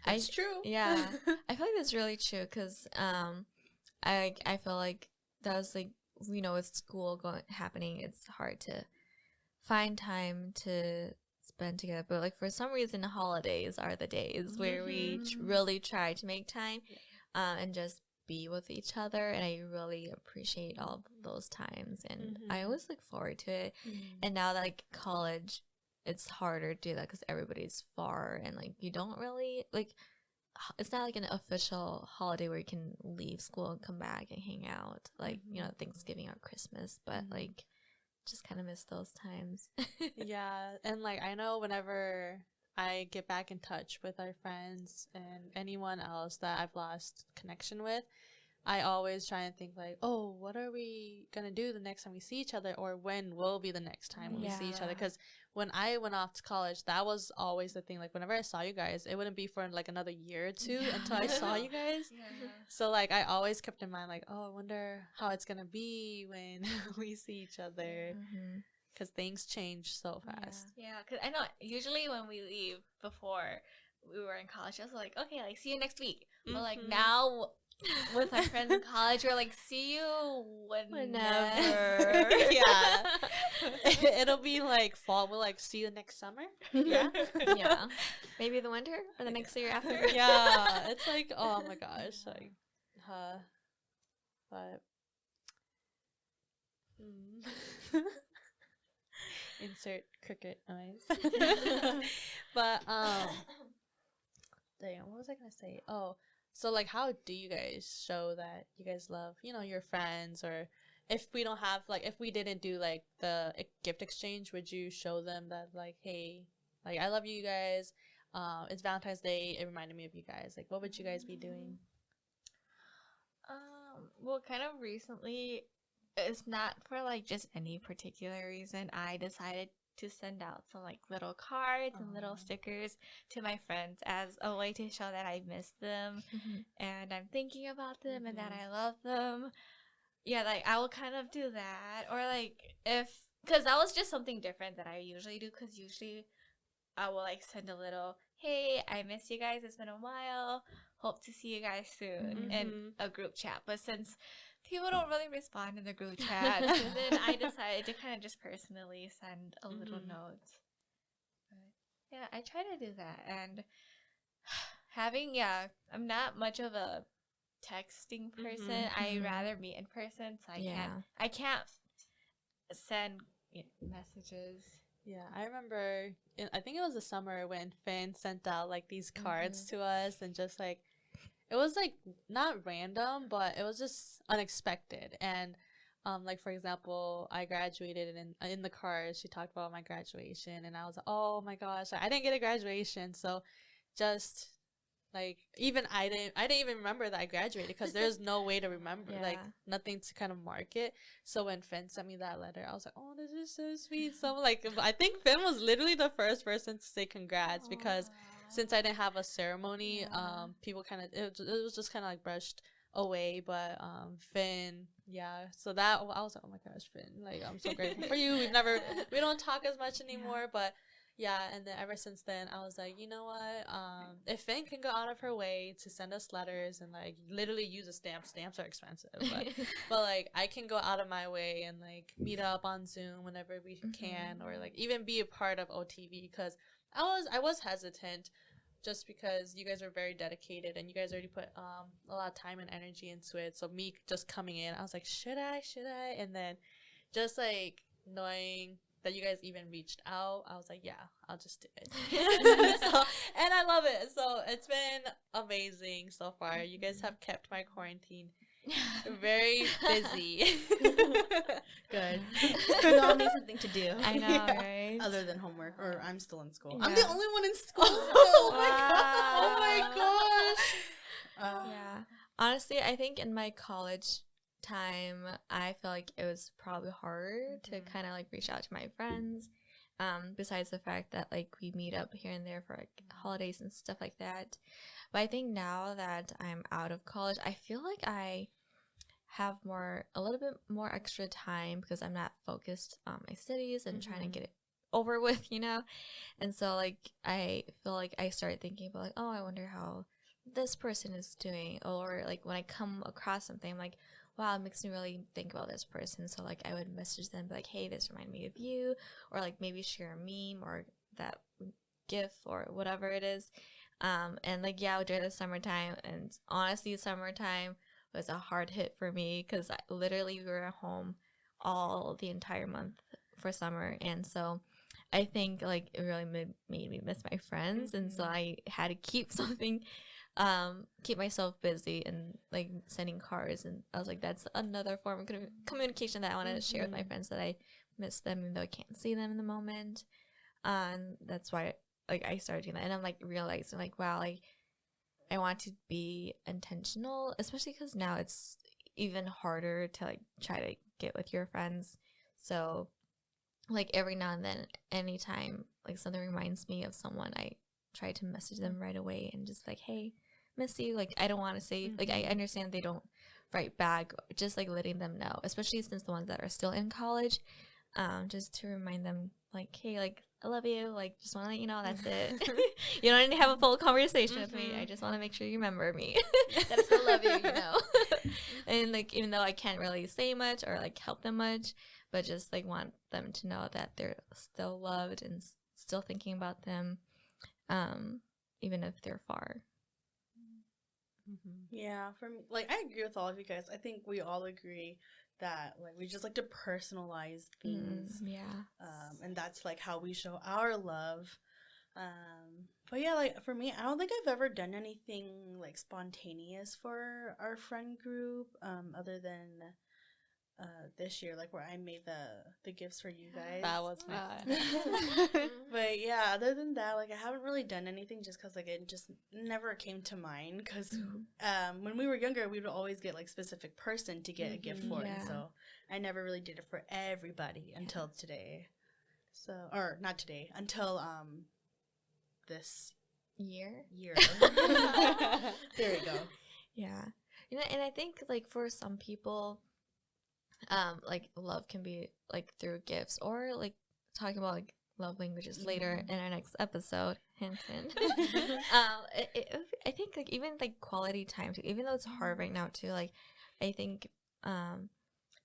It's true. Yeah. I feel like that's really true, because I feel like that was like, you know, with school happening, it's hard to find time to spend together. But like for some reason, holidays are the days where we really try to make time and just be with each other. And I really appreciate all of those times, and I always look forward to it. And now that like college, it's harder to do that because everybody's far, and like you don't really like, it's not like an official holiday where you can leave school and come back and hang out, like you know, Thanksgiving or Christmas. But like just kind of miss those times. Yeah. And like I know whenever I get back in touch with our friends and anyone else that I've lost connection with, I always try and think like, oh, what are we gonna do the next time we see each other, or when will be the next time when we see each other? Because when I went off to college, that was always the thing. Like whenever I saw you guys, it wouldn't be for like another year or two until I saw you guys. So like I always kept in mind like, oh, I wonder how it's gonna be when we see each other, because things change so fast. Yeah, because I know usually when we leave, before we were in college, I was like, okay, like see you next week. But like now with our friends in college, we're like, see you whenever. Yeah. It'll be like fall. We'll like see you next summer. Yeah. Yeah. Maybe the winter or the next year after. Yeah. It's like, oh my gosh. Like, but insert cricket noise. But dang, what was I gonna say? Oh, so like, how do you guys show that you guys love, you know, your friends? Or if we don't have like, if we didn't do like the gift exchange, would you show them that like, hey, like I love you guys. It's Valentine's Day. It reminded me of you guys. Like, what would you guys be doing? Well, kind of recently, it's not for like just any particular reason. I decided to send out some like little cards and little stickers to my friends as a way to show that I miss them and I'm thinking about them and that I love them. Yeah, like I will kind of do that, or like because that was just something different that I usually do, because usually I will like send a little, hey, I miss you guys, it's been a while, hope to see you guys soon, in a group chat. But since people don't really respond in the group chat, so then I decided to kind of just personally send a little note. But yeah, I try to do that. And I'm not much of a texting person. I rather meet in person, so I can't send messages. Yeah, I remember, I think it was the summer when Finn sent out like these cards to us, and just like, it was like not random, but it was just unexpected. And like for example, I graduated, and in the cards she talked about my graduation, and I was like, oh my gosh, I didn't get a graduation. So just like, even I didn't even remember that I graduated, because there's no way to remember, like nothing to kind of mark it. So when Finn sent me that letter, I was like, oh, this is so sweet. So like, I think Finn was literally the first person to say congrats, because since I didn't have a ceremony, people kind of, it was just kind of like brushed away. But Finn, so that, I was like, oh my gosh, Finn, like I'm so grateful for you. We don't talk as much anymore, but yeah. And then ever since then, I was like, you know what, if Finn can go out of her way to send us letters and like literally use a stamps are expensive, but like I can go out of my way and like meet up on Zoom whenever we can, or like even be a part of OTV, because I was hesitant, just because you guys are very dedicated and you guys already put a lot of time and energy into it. So me just coming in, I was like, should I? And then just like knowing that you guys even reached out, I was like, yeah, I'll just do it. So, and I love it. So it's been amazing so far. You guys have kept my quarantine very busy. Good. We all need something to do. I know, right? Other than homework, or I'm still in school. Yeah. I'm the only one in school still. Wow. Oh my gosh. Yeah. Honestly, I think in my college time, I feel like it was probably hard to kind of like reach out to my friends. Besides the fact that like we meet up here and there for like holidays and stuff like that. But I think now that I'm out of college, I feel like I have a little bit more extra time because I'm not focused on my studies and trying to get it over with, you know? And so like I feel like I started thinking about like, oh, I wonder how this person is doing, or like when I come across something, I'm like, wow, it makes me really think about this person. So like I would message them like, hey, this reminded me of you, or like maybe share a meme or that gif or whatever it is. And like, yeah, during the summertime, and honestly, summertime was a hard hit for me because literally we were at home all the entire month for summer. And so I think like it really made me miss my friends. And so I had to keep something, keep myself busy and like sending cards. And I was like, that's another form of communication that I want to share with my friends, that I miss them even though I can't see them in the moment. And that's why like I started doing that. And I'm like realizing like, wow, like I want to be intentional, especially because now it's even harder to like try to get with your friends. So like every now and then, anytime like something reminds me of someone, I try to message them right away and just like, hey, miss you. Like I don't want to say like, I understand they don't write back, just like letting them know, especially since the ones that are still in college, just to remind them like, hey, like I love you, like just want to let you know that's it. You don't need to have a full conversation with me. I just want to make sure you remember me. That I still love you, you know. And like even though I can't really say much or like help them much, but just like want them to know that they're still loved and still thinking about them, even if they're far. Yeah, for me, like I agree with all of you guys. I think we all agree that like we just like to personalize things. And that's like how we show our love. But yeah, like for me, I don't think I've ever done anything like spontaneous for our friend group, other than this year, like where I made the gifts for you guys. That was my But yeah, other than that, like I haven't really done anything just because like it just never came to mind. Because when we were younger, we would always get like specific person to get a gift for, and so I never really did it for everybody until today. So, or not today, until this year. There we go. Yeah, and I think like for some people, like love can be like through gifts, or like talking about like love languages later in our next episode. Hint, hint. I think like even like quality time too, even though it's hard right now too, like I think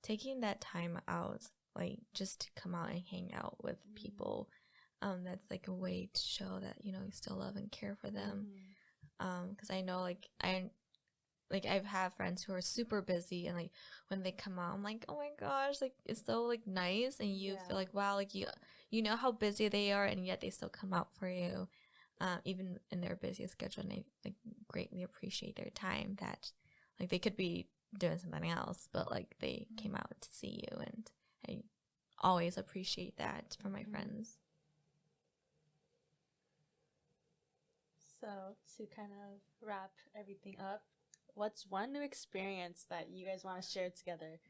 taking that time out, like just to come out and hang out with people, that's like a way to show that, you know, you still love and care for them. Because I know like I've had friends who are super busy, and like when they come out, I'm like, oh my gosh, like it's so like nice, and you feel like, wow, like you know how busy they are, and yet they still come out for you, even in their busiest schedule, and I like greatly appreciate their time. That like they could be doing something else, but like they came out to see you, and I always appreciate that from my friends. So to kind of wrap everything up, what's one new experience that you guys want to share together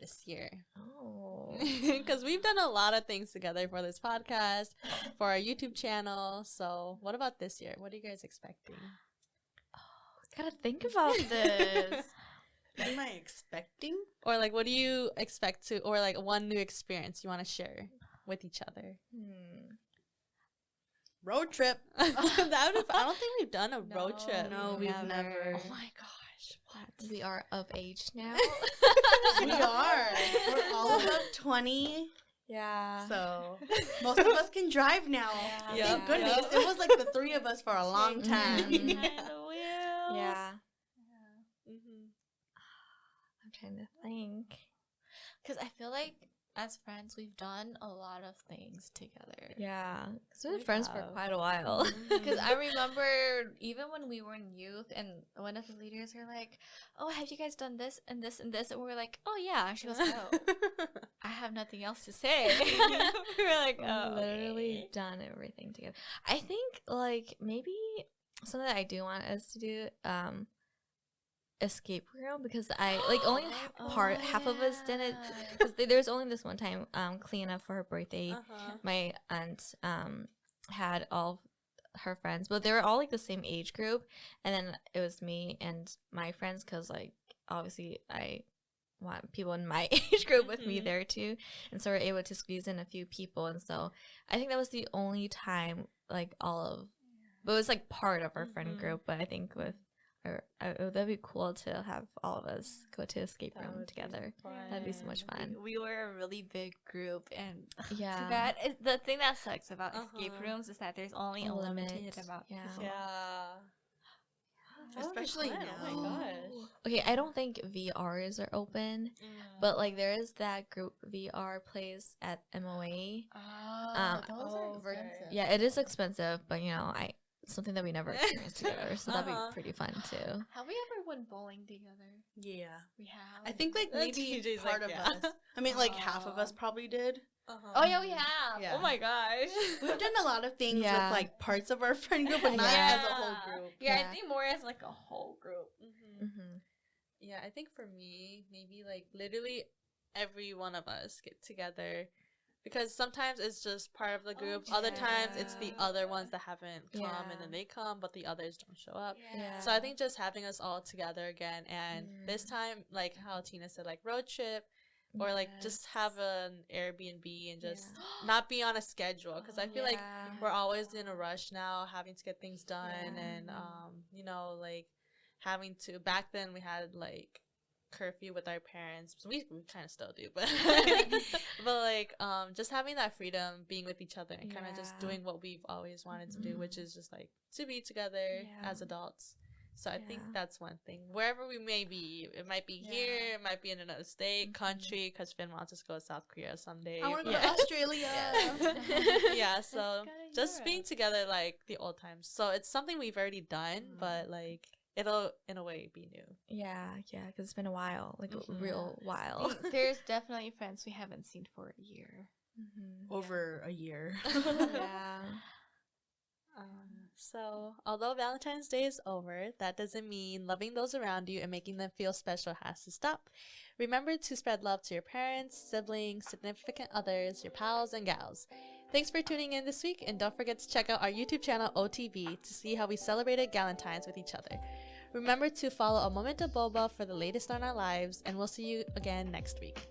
this year? Oh, because we've done a lot of things together for this podcast, for our YouTube channel. So what about this year? What are you guys expecting? gotta think about this. What am I expecting? Or like, what do you expect to, or like one new experience you want to share with each other? Road trip. I don't think we've done a road trip. No, we've never. Oh my gosh. What? We are of age now. We are. We're all about 20. Yeah. So most of us can drive now. Yeah. Thank goodness. Yep. It was like the three of us for a long time. Yeah. Mm-hmm. I'm trying to think. Because I feel like as friends, we've done a lot of things together. Yeah, because we've been We friends for have. quite a while. Because I remember even when we were in youth, and one of the leaders were like, "Oh, have you guys done this and this and this?" And we were like, "Oh yeah." And she goes, "Oh, I have nothing else to say." We were like, "Oh, Literally okay." done everything together. I think like maybe something that I do want us to do escape room, because I like only half of us did it, because there was only this one time Cleana for her birthday. Uh-huh. My aunt had all her friends, but they were all like the same age group, and then it was me and my friends, because like obviously I want people in my age group with me there too, and so we're able to squeeze in a few people. And so I think that was the only time like but it was like part of our friend group. But I think with that'd be cool to have all of us go to escape That room would be together. fun. That'd be so much fun. We were a really big group, and Yeah. too bad. The thing that sucks about escape Uh-huh. rooms is that there's only A a limited limit, amount. yeah. People. Yeah. That would be Especially fun. now. Oh my gosh. Okay, I don't think VRs are open, but like there is that group VR plays at MOA. Oh, those are okay. expensive. Yeah, it is expensive, but you know, it's something that we never experienced together, so that'd Uh-huh. be pretty fun too. Have we ever went bowling together? Yeah. We have. I think like That's maybe TJ's part like, of yeah. us. I mean, like half of us probably did. Oh yeah, we have. Yeah. Oh my gosh. We've done a lot of things Yeah. with like parts of our friend group, but not Yeah. as a whole group. Yeah, Yeah. I think more as like a whole group. Hmm. Yeah, I think for me, maybe like literally every one of us get together, because sometimes it's just part of the group. Other times it's the yeah. other ones that haven't come and Yeah. then they come, but the others don't show up. Yeah. So I think just having us all together again, and this time, like how Tina said, like road trip, or like just have an Airbnb and just not be on a schedule, because I feel like we're always in a rush now, having to get things done, and you know, like having to, back then we had like curfew with our parents, so we kind of still do, but but like just having that freedom, being with each other and kind of just doing what we've always wanted to do, which is just like to be together as adults. So I think that's one thing. Wherever we may be, it might be here, it might be in another state, country, because Finn wants us to go to South Korea someday. I want to go to Australia. Yeah, so go to just being Europe. together like the old times. So it's something we've already done, but like it'll in a way be new. Yeah, because it's been a while, like a real while. There's definitely friends we haven't seen for a year. Over a year. Yeah. So, although Valentine's Day is over, that doesn't mean loving those around you and making them feel special has to stop. Remember to spread love to your parents, siblings, significant others, your pals, and gals. Thanks for tuning in this week, and don't forget to check out our YouTube channel, OTV, to see how we celebrated Galentines with each other. Remember to follow A Moment of Boba for the latest on our lives, and we'll see you again next week.